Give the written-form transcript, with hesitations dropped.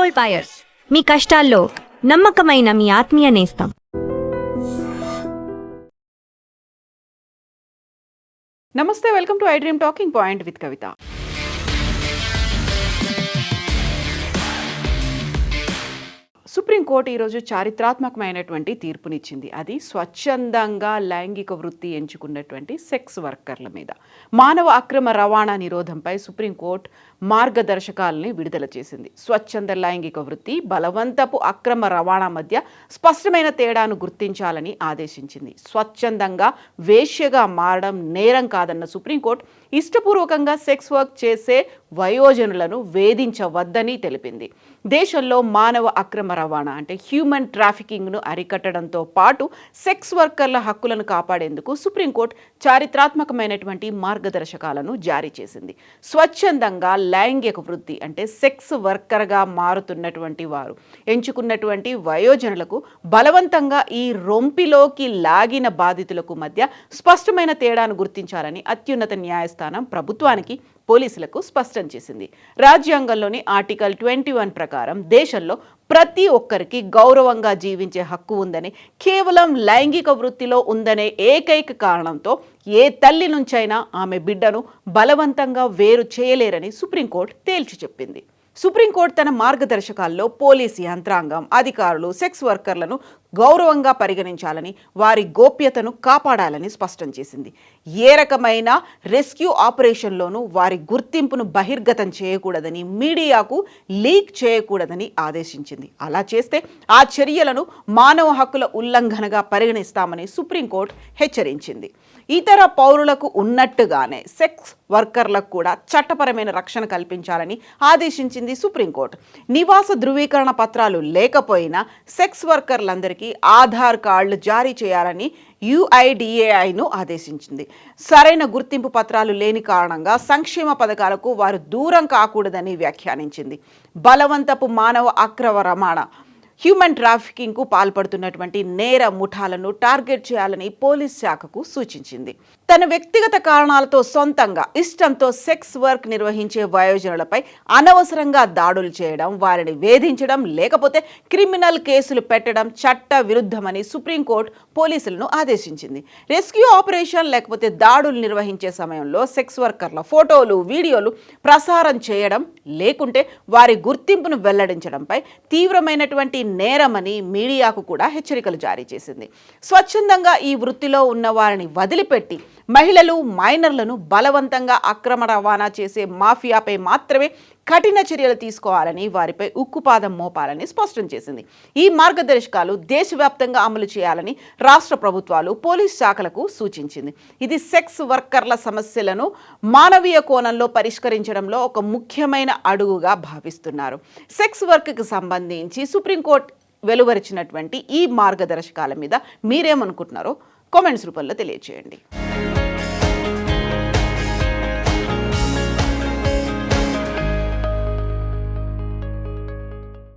Gold buyers, మీ కష్టాల్లో నమ్మకమైన మీ ఆత్మీయ నేస్తం. నమస్తే, welcome to I dream talking point with Kavitha. Supreme court ఈరోజు చారిత్రాత్మకమైనటువంటి తీర్పునిచ్చింది. అది స్వచ్ఛందంగా లైంగిక వృత్తి ఎంచుకున్నటువంటి సెక్స్ వర్కర్ల మీద మానవ అక్రమ రవాణా నిరోధంపై సుప్రీంకోర్టు మార్గదర్శకాలని విడుదల చేసింది. స్వచ్ఛంద లైంగిక వృత్తి, బలవంతపు అక్రమ రవాణా మధ్య స్పష్టమైన తేడాను గుర్తించాలని ఆదేశించింది. స్వచ్ఛందంగా వేశ్యగా మారడం నేరం కాదన్న సుప్రీంకోర్టు ఇష్టపూర్వకంగా సెక్స్ వర్క్ చేసే వయోజనులను వేధించవద్దని తెలిపింది. దేశంలో మానవ అక్రమ రవాణా అంటే హ్యూమన్ ట్రాఫికింగ్ను అరికట్టడంతో పాటు సెక్స్ వర్కర్ల హక్కులను కాపాడేందుకు సుప్రీంకోర్టు చారిత్రాత్మకమైనటువంటి మార్గదర్శకాలను జారీ చేసింది. స్వచ్ఛందంగా లైంగిక వృత్తి అంటే సెక్స్ వర్కర్గా మారుతున్నటువంటి వారు ఎంచుకున్నటువంటి వయోజనులకు బలవంతంగా ఈ రొంపిలోకి లాగిన బాధితులకు మధ్య స్పష్టమైన తేడాను గుర్తించాలని అత్యున్నత న్యాయస్థానం ప్రభుత్వానికి, పోలీసులకు స్పష్టం చేసింది. రాజ్యాంగంలోని ఆర్టికల్ 21 ప్రకారం దేశంలో ప్రతి ఒక్కరికి గౌరవంగా జీవించే హక్కు ఉందని, కేవలం లైంగిక వృత్తిలో ఉందనే ఏకైక కారణంతో ఏ తల్లి నుంచైనా ఆమె బిడ్డను బలవంతంగా వేరు చేయలేరని సుప్రీంకోర్టు తేల్చి చెప్పింది. సుప్రీంకోర్టు తన మార్గదర్శకాల్లో పోలీసు యంత్రాంగం, అధికారులు సెక్స్ వర్కర్లను గౌరవంగా పరిగణించాలని, వారి గోప్యతను కాపాడాలని స్పష్టం చేసింది. ఏ రకమైన రెస్క్యూ ఆపరేషన్లోనూ వారి గుర్తింపును బహిర్గతం చేయకూడదని, మీడియాకు లీక్ చేయకూడదని ఆదేశించింది. అలా చేస్తే ఆ చర్యలను మానవ హక్కుల ఉల్లంఘనగా పరిగణిస్తామని సుప్రీంకోర్టు హెచ్చరించింది. ఇతర పౌరులకు ఉన్నట్టుగానే సెక్స్ వర్కర్లకు కూడా చట్టపరమైన రక్షణ కల్పించాలని ఆదేశించింది సుప్రీంకోర్టు. నివాస ధృవీకరణ పత్రాలు లేకపోయినా సెక్స్ వర్కర్లందరికీ ఆధార్ కార్డులు జారీ చేయాలని UIDAIను ఆదేశించింది. సరైన గుర్తింపు పత్రాలు లేని కారణంగా సంక్షేమ పథకాలకు వారు దూరం కాకూడదని వ్యాఖ్యానించింది. బలవంతపు మానవ అక్రమ రవాణా, హ్యూమన్ ట్రాఫికింగ్కు పాల్పడుతున్నటువంటి నేర ముఠాలను టార్గెట్ చేయాలని పోలీస్ శాఖకు సూచించింది. తన వ్యక్తిగత కారణాలతో సొంతంగా ఇష్టంతో సెక్స్ వర్క్ నిర్వహించే వయోజనులపై అనవసరంగా దాడులు చేయడం, వారిని వేధించడం లేకపోతే క్రిమినల్ కేసులు పెట్టడం చట్ట విరుద్ధమని సుప్రీంకోర్టు పోలీసులను ఆదేశించింది. రెస్క్యూ ఆపరేషన్ లేకపోతే దాడులు నిర్వహించే సమయంలో సెక్స్ వర్కర్ల ఫోటోలు, వీడియోలు ప్రసారం చేయడం లేకుంటే వారి గుర్తింపును వెల్లడించడంపై తీవ్రమైనటువంటి నేరమని మీడియాకు కూడా హెచ్చరికలు జారీ చేసింది. స్వచ్ఛందంగా ఈ వృత్తిలో ఉన్న వారిని వదిలిపెట్టి మహిళలు, మైనర్లను బలవంతంగా అక్రమ రవాణా చేసే మాఫియాపై మాత్రమే కఠిన చర్యలు తీసుకోవాలని, వారిపై ఉక్కుపాదం మోపాలని స్పష్టం చేసింది. ఈ మార్గదర్శకాలు దేశవ్యాప్తంగా అమలు చేయాలని రాష్ట్ర ప్రభుత్వాలు, పోలీస్ శాఖలకు సూచించింది. ఇది సెక్స్ వర్కర్ల సమస్యలను మానవీయ కోణంలో పరిష్కరించడంలో ఒక ముఖ్యమైన అడుగుగా భావిస్తున్నారు. సెక్స్ వర్క్కి సంబంధించి సుప్రీంకోర్టు వెలువరించినటువంటి ఈ మార్గదర్శకాల మీద మీరేమనుకుంటున్నారో కామెంట్స్ రూపంలో తెలియజేయండి.